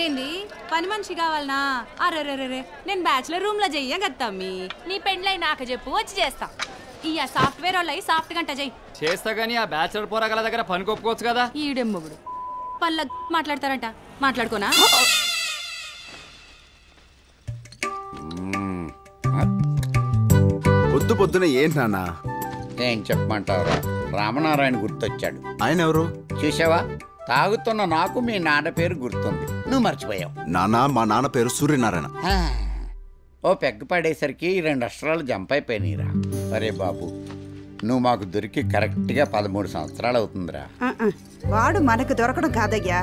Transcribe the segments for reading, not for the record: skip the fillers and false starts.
ఏంది పని మనిషి కావాలనా? అరే నేను బ్యాచులర్ రూమ్ లో చెయ్య గత్తమ్మి. నీ పెండ్లై నాకు చెప్పు, వచ్చి చేస్తా. ఇయ్య సాఫ్ట్వేర్ వాళ్ళు అయి సాఫ్ట్ గంట చెయ్యి చేస్తా గానీ ఆ బ్యాచులర్ పోరగాల దగ్గర పని కొప్పుకోవచ్చు కదా. ఈడెమ్మగుడు పళ్ళ మాట్లాడతారంట, మాట్లాడుకోనా? పొద్దు పొద్దున ఏంటి నాన్న? ఏం చెప్పమంటావురా, రామనారాయణ గుర్తొచ్చాడు. ఆయన ఎవరు? చూసావా, తాగుతున్న నాకు మీ నాన్న పేరు గుర్తుంది, నువ్వు మర్చిపోయావు. నాన్న, మా నాన్న పేరు సూర్యనారాయణ. ఓ పెగ్గు పడేసరికి 2 అక్షరాలు జంప్ అయిపోయినాయిరా. అరే బాబు, నువ్వు మాకు దొరికి కరెక్ట్గా 13 సంవత్సరాలు అవుతుందిరా. వాడు మనకు దొరకడం కాదయ్యా,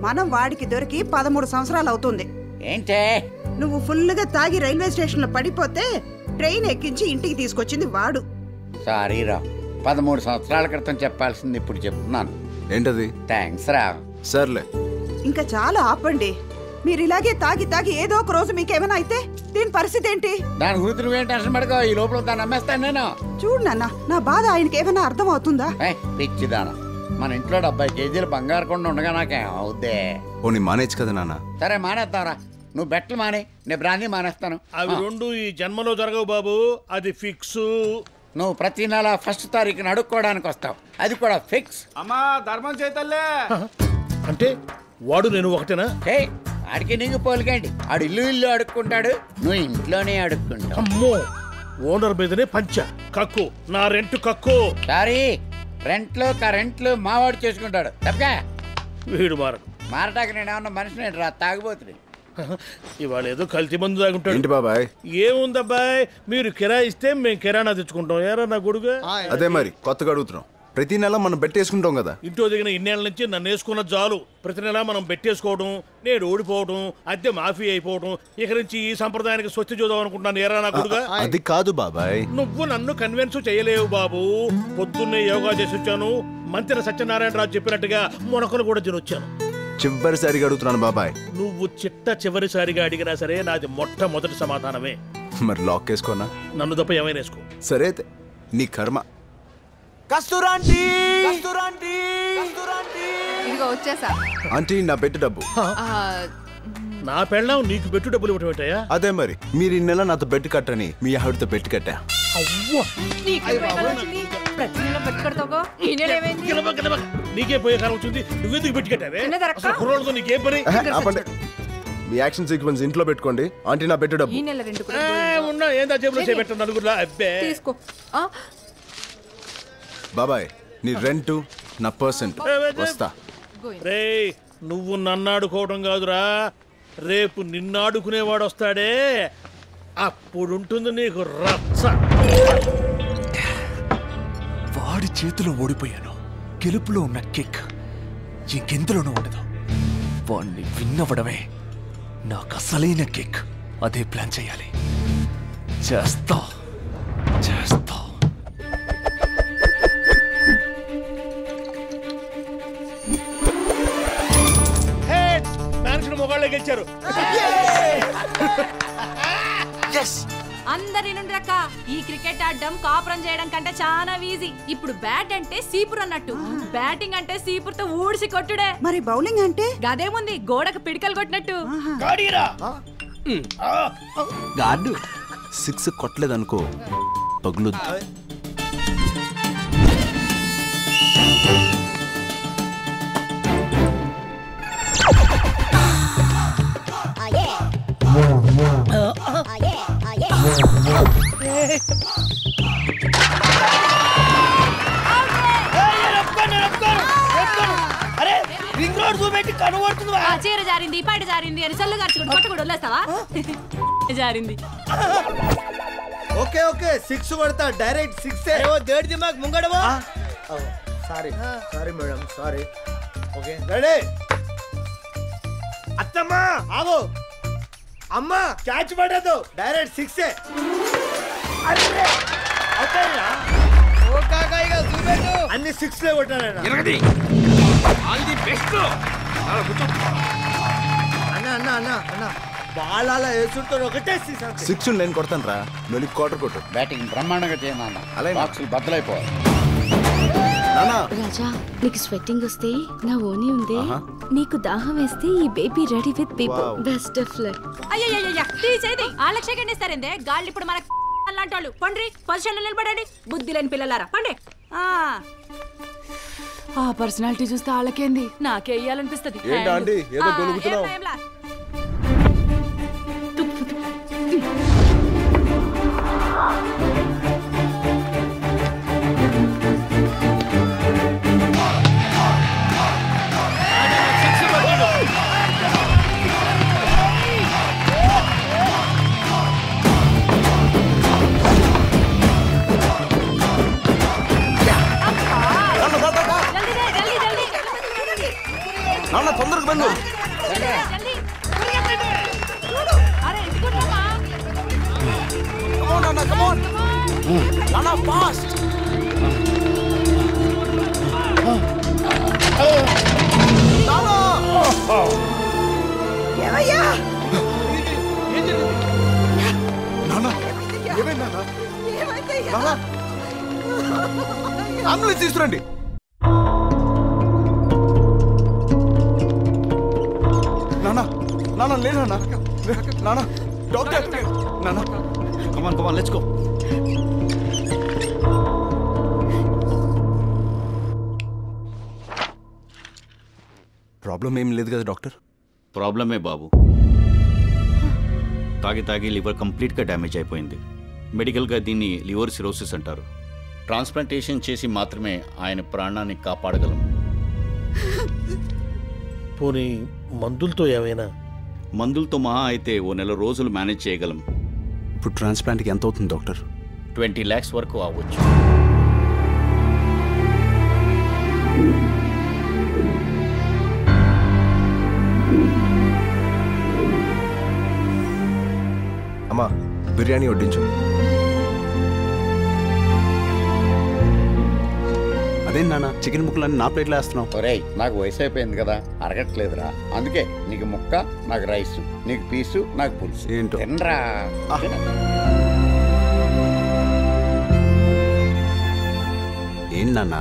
మనం వాడికి దొరికి 13 సంవత్సరాలు అవుతుంది. ఏంటే నువ్వు ఫుల్గా తాగి రైల్వే స్టేషన్ లో పడిపోతే ట్రైన్ ఎక్కించి ఇంటికి తీసుకొచ్చింది వాడు. సారీరా, 13 సంవత్సరాల క్రితం చెప్పాల్సింది ఇప్పుడు చెప్తున్నాను. ఏంటది? థ్యాంక్స్ రా. సర్లే, ఇంకా చాలా ఆపండి. మీరు ఇలాగే తాగి తాగి ఏదో ఒక రోజు మీకేమైనా అయితే దీని పరిస్థితి ఏంటి? దాని గురించి నువ్వేం టెన్షన్ పడుకో, ఈ లోపల దాన్ని అమ్మేస్తాను నేను. చూడు నాన్న, నా బాధ ఆయనకి ఏమైనా అర్థం అవుతుందా? పిచ్చిదానా, మన ఇంట్లో 70 కేజీలు బంగారు కొండ ఉండగా నాకేం అవుద్దే. పోనీ మానేచ్చు కదా నాన్న. సరే మానేద్దాంరా, నువ్వు బెట్లు మానే, నేను బ్రాందీ మానేస్తాను. అవి రెండు ఈ జన్మలో జరగవు బాబు, అది ఫిక్స్. నువ్వు ప్రతి నెల 1st తారీఖున అడుక్కోవడానికి వస్తావు, అది కూడా ఫిక్స్. అమ్మా ధర్మం చేతల్లే. అంటే వాడు నేను ఒకటేనా? ఆడికి నీకు పోలికండి, ఆడు ఇల్లు అడుక్కుంటాడు, నువ్వు ఇంట్లోనే అడుక్కుంటావు. అమ్మో, ఓనర్ మీదనే పంచ కక్కు, నా రెంట్ కక్కు. సారీ, రెంట్లు కరెంట్లు మావాడు చేసుకుంటాడు తప్పగా. వీడు మారటానికి నేను ఏమన్నా మనిషిని రా, తాగిపోతుంది. ఇవాళ ఏదో కల్తీ మందు తాగుంటాడు. ఏంటి బాబాయ్? ఏముందబ్బాయ్, మీరు కిరాయి ఇస్తే మేము కిరాణా తెచ్చుకుంటాం. ఏరా నా కొడుకు? అదే మరి కొత్తగా అడుగుతున్నాం. ప్రతి నెల మనం బెట్టేసుకుంటాం కదా. ఇంట్లో దిగిన ఇన్నేళ్ల నుంచి నన్ను వేసుకున్న చాలు. ప్రతి నెల మనం బెట్టేసుకోవడం, నేను ఓడిపోవడం, అద్దె మాఫీ అయిపోవడం, ఇక నుంచి ఈ సంప్రదాయానికి స్వస్తి చూద్దాం అనుకుంటున్నాను. ఏరా నా కొడుకు? అది కాదు బాబాయ్, నువ్వు నన్ను కన్విన్స్ చేయలేవు బాబు. పొద్దున్నే యోగా చేసి వచ్చాను, మంత్రి సత్యనారాయణరాజు చెప్పినట్టుగా మొనకలు కూడా తినొచ్చాను. చివరిసారిగా అడుగుతున్నాను బాబాయ్. నువ్వు చివరిసారిగా అడిగినా సరే నాది మొట్టమొదటి సమాధానమే. మరి లాక్ వేసుకోనా? నన్ను తప్ప ఏమైనా వేసుకో. సరే అయితే నీ కర్మ. ఇదిగో వచ్చేసా. ఆంటీ, నా బెట్టు డబ్బు. నా పెళ్ళం నీకు బెట్టు డబ్బులు ఇవ్వటం ఏంటయ్యా? అదే మరి, మీరు ఈ నెల నాతో బెట్టు కట్టని మీ ఆవిడతో బెట్టు కట్టా. నీకే పోయే కాలం వచ్చింది, నువ్వెందుకు పెట్టి కట్టావే? కుర్రోళ్ళతో నీకేం పని? మీ యాక్షన్ సీక్వెన్స్ ఇంట్లో పెట్టుకోండి. ఆంటీ, నా బెట్టు డబ్బు. ఉన్నా ఏందా జేబులో చేపెట్టాను నలుగురులా. అబ్బే బాబాయ్, నీ రెంటు నా పర్సెంట్ వస్తా. రే, నువ్వు నన్ను ఆడుకోవడం కాదురా, రేపు నిన్నాడుకునేవాడు వస్తాడే, అప్పుడుంటుంది నీకు రచ్చ. వాడి చేతిలో ఓడిపోయాను, గెలుపులో ఉన్న కిక్ ఇంకెందులోనూ ఉండదు. వాణ్ణి విన్నవడమే నాకు అసలైన కిక్. అదే ప్లాన్ చేయాలి. చేస్తా. మొగాళ్ళే గెలిచారు. అందరి నుండి రక్క, ఈ క్రికెట్ ఆడడం కాపురం చేయడం కంటే చాలా ఈజీ. ఇప్పుడు బ్యాట్ అంటే సీపురు అన్నట్టు, బ్యాటింగ్ అంటే సీపురుతో ఊడిసి కొట్టుడే. మరి బౌలింగ్ అంటే గదేముంది, గోడకు పిడికలు కొట్టినట్టు. గాడు 6 కొట్టలేదనుకో పగులు. చీర జారింది, పాట జారింది అని సల్లు గార్చుకుంటూ కొట్ట కూడా వదిలేస్తావా? జారింది. ఓకే ఓకే, 6 కొడతా, డైరెక్ట్ 6. దేడి దిమాగ్ ముంగడవా. Sorry madam, sorry. Okay ready. అత్తమ్మా ఆగో, అమ్మా క్యాచ్ పడదు, డైరెక్ట్ 6. అన్ని 6 కొట్టాను. అన్న బాల్ అలా వేసుకుంటారు, ఒకటే 6 నేను కొడతాను రా, నువ్వు క్వార్టర్ కొట్టు. బ్యాటింగ్ బ్రహ్మాండంగా చేయమన్నా, అలాగే బాక్సులు బద్దలైపోవాలి. రాజా నీకు స్వెట్టింగ్ వస్తే నా ఓని ఉందే, నీకు దాహం వేస్తే ఈ baby ready with people. Best of luck. అయ్యయ్యయ్య తీసేది వాళ్ళకి సెకండ్ ఇస్తారేందే గాళ్ళు ఇప్పుడు మనకు అలాంటి వాళ్ళు పండ్రి పొజిషన్లో నిలబడండి. బుద్ధి లేని పిల్లలారా పండి. ఆ పర్సనాలిటీ చూస్తే వాళ్ళకేంది నాకే వేయాలనిపిస్తుంది. తొందరగా బంధు. అంబులెన్స్ తీసుకురండి. నానా లేనా నానా డాక్టర్ నానా కమాన్ లెట్స్ గో. ప్రాబ్లం ఏం లేదు కదా డాక్టర్? ప్రాబ్లమే బాబు. తాగి లివర్ కంప్లీట్గా డ్యామేజ్ అయిపోయింది. మెడికల్గా దీన్ని లివర్ సిరోసిస్ అంటారు. ట్రాన్స్ప్లాంటేషన్ చేసి మాత్రమే ఆయన ప్రాణాన్ని కాపాడగలం. పోనీ మందులతో ఏమైనా? మందులతో మహా అయితే ఓ నెల రోజులు మేనేజ్ చేయగలం. ఇప్పుడు ట్రాన్స్ప్లాంట్కి ఎంత అవుతుంది డాక్టర్? 20 lakhs వరకు అవ్వచ్చు. అమ్మా బిర్యానీ వడ్డించు. అదే నాన్న చికెన్ ముక్కలన్నీ నా ప్లేట్లో వేస్తున్నావు. ఒరేయ్ నాకు వయసు అయిపోయింది కదా, అరగట్లేదురా. అందుకే నీకు ముక్క, నాకు రైస్, నీకు పీసు, నాకు పులుసు. ఏంటో తినరా. ఏం నాన్న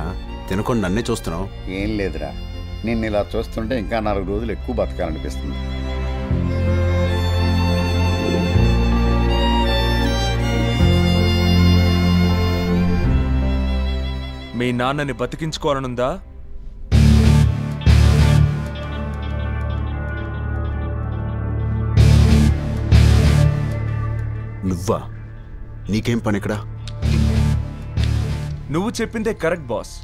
తినకుండా నన్నే చూస్తున్నావు? ఏం లేదురా, నిన్ను ఇలా చూస్తుంటే ఇంకా 4 రోజులు ఎక్కువ బతకాలనిపిస్తుంది. మీ నాన్నని బతికించుకోవాలనుందా? నువ్వా? నీకేం పని ఇక్కడ? నువ్వు చెప్పిందే కరెక్ట్ బాస్.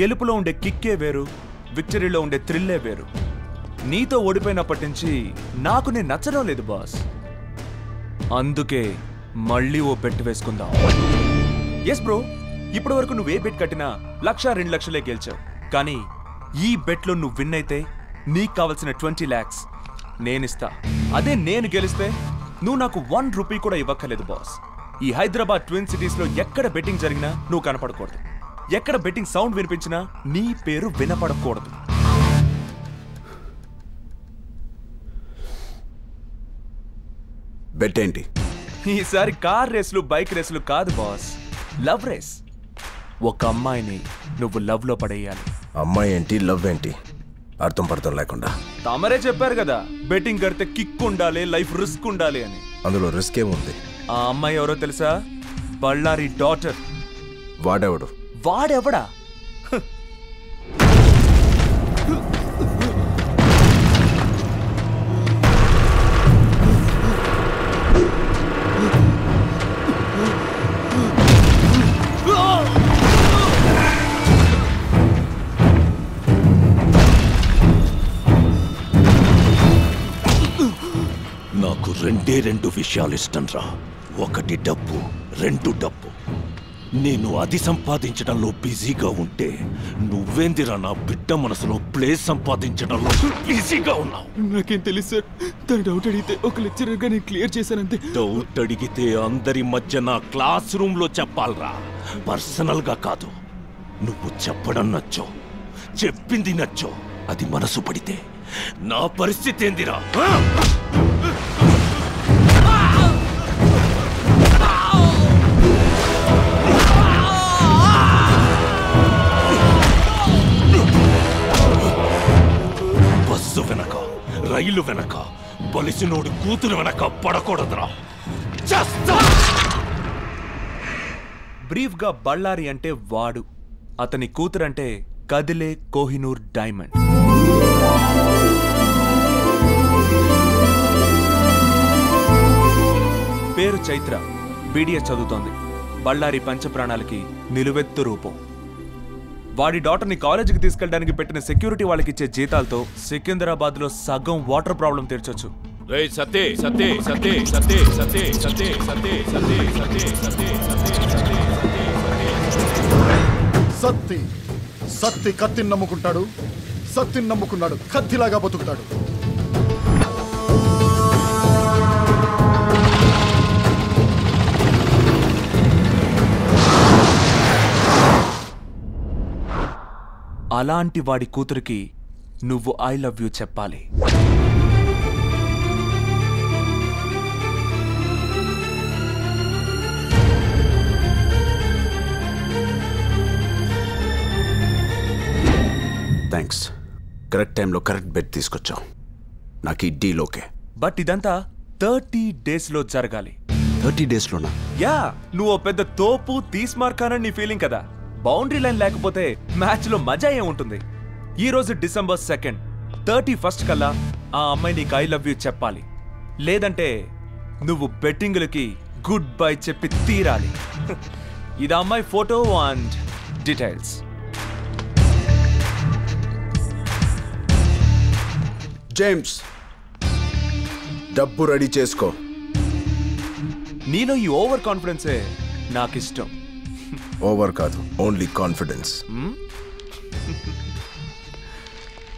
గెలుపులో ఉండే కిక్కే వేరు, విక్టరీలో ఉండే థ్రిల్లే వేరు. నీతో ఓడిపోయినప్పటి నుంచి నాకు నేను నచ్చడం లేదు బాస్. అందుకే మళ్ళీ ఓ బెట్ వేసుకుందాం. ఎస్ బ్రో, ఇప్పటి వరకు నువ్వే బెట్ కట్టినా 1,00,000 2 లక్షలే గెలిచావు. కానీ ఈ బెట్లో నువ్వు విన్ అయితే నీకు కావలసిన 20 lakhs నేనిస్తా. అదే నేను గెలిస్తే నువ్వు నాకు 1 రూపీ కూడా ఇవ్వక్కర్లేదు బాస్. ఈ హైదరాబాద్ ట్విన్ సిటీస్లో ఎక్కడ బెట్టింగ్ జరిగినా నువ్వు కనపడకూడదు. ఎక్కడ బెట్టింగ్ సౌండ్ వినిపించినా నీ పేరు వినపడకూడదు. బెట్ ఏంటి? ఈసారి కార్ రేసులు, బైక్ రేసులు కాదు బాస్, లవ్ రేస్. ఒక అమ్మాయిని నువ్వు లవ్ లో పడేయాలి. అమ్మాయి ఏంటి, లవ్ ఏంటి, అర్థం పడతాం లేకుండా. తమరే చెప్పారు కదా బెట్టింగ్ కడితే కిక్ ఉండాలి, లైఫ్ రిస్క్ ఉండాలి అని. అందులో రిస్క్ ఏముంది? ఆ అమ్మాయి ఎవరో తెలుసా? బళ్ళారి డాటర్. వాడెవడు? వాడెవడా? నాకు 2 విషయాలు ఇష్టం రా. 1 డబ్బు, 2 డబ్బు. నేను అది సంపాదించడంలో బిజీగా ఉంటే నువ్వేందిరా నా బిడ్డ మనసులో ప్లేస్ సంపాదించడంలో బిజీగా ఉన్నావు. నాకేం తెలుసు సార్, తన డౌట్ అడిగితే ఒక లెక్చరర్ గా నేను క్లియర్ చేశానంతే. డౌట్ అడిగితే అందరి మధ్య నా క్లాస్ రూమ్ లో చెప్పాలరా, పర్సనల్ గా కాదు. నువ్వు చెప్పడం నచ్చో, చెప్పింది నచ్చో, అది మనసు పడితే నా పరిస్థితి ఏందిరా? రైలు వెనక బలిసినోడి కూతురు వెనక పడకూడదురా. బ్రీఫ్ గా బళ్ళారి అంటే వాడు, అతని కూతురంటే కదిలే కోహినూర్ డైమండ్. పేరు చైత్ర, బీడిఎస్ చదువుతోంది. బళ్ళారి పంచప్రాణాలకి నిలువెత్తు రూపం. వాడి డాటర్ని కాలేజీకి తీసుకెళ్ళడానికి పెట్టిన సెక్యూరిటీ వాళ్ళకి ఇచ్చే జీతాలతో సికింద్రాబాద్ లో సగం వాటర్ ప్రాబ్లం తీర్చొచ్చు. సత్తి సత్తి కత్తిని నమ్ముకుంటాడు, సత్తిని నమ్ముకున్నాడు కత్తిలాగా బతుకుతాడు. అలాంటి వాడి కూతురికి నువ్వు ఐ లవ్ యూ చెప్పాలి. థ్యాంక్స్. కరెక్ట్ టైంలో కరెక్ట్ బెడ్ తీసుకొచ్చావు. నాకు ఈ డీల్ ఓకే. బట్ ఇదంతా 30 days లో జరగాలి. 30 daysలోనా? యా, నువ్వు పెద్ద తోపు తీస్మార్కానని నీ ఫీలింగ్ కదా. బౌండరీ లైన్ లేకపోతే మ్యాచ్ లో మజా ఏముంటుంది? ఈ రోజు December 2nd, 31st కల్లా ఆ అమ్మాయి నీకు ఐ లవ్ యూ చెప్పాలి. లేదంటే నువ్వు బెట్టింగులకి గుడ్ బై చెప్పి తీరాలి. ఇది అమ్మాయి ఫోటో అండ్ డీటెయిల్స్. జేమ్స్, డబ్బు రెడీ చేసుకో. నీలో ఈ ఓవర్ కాన్ఫిడెన్సే నాకు ఇష్టం. ఓవర్ కాదు, ఓన్లీ కాన్ఫిడెన్స్.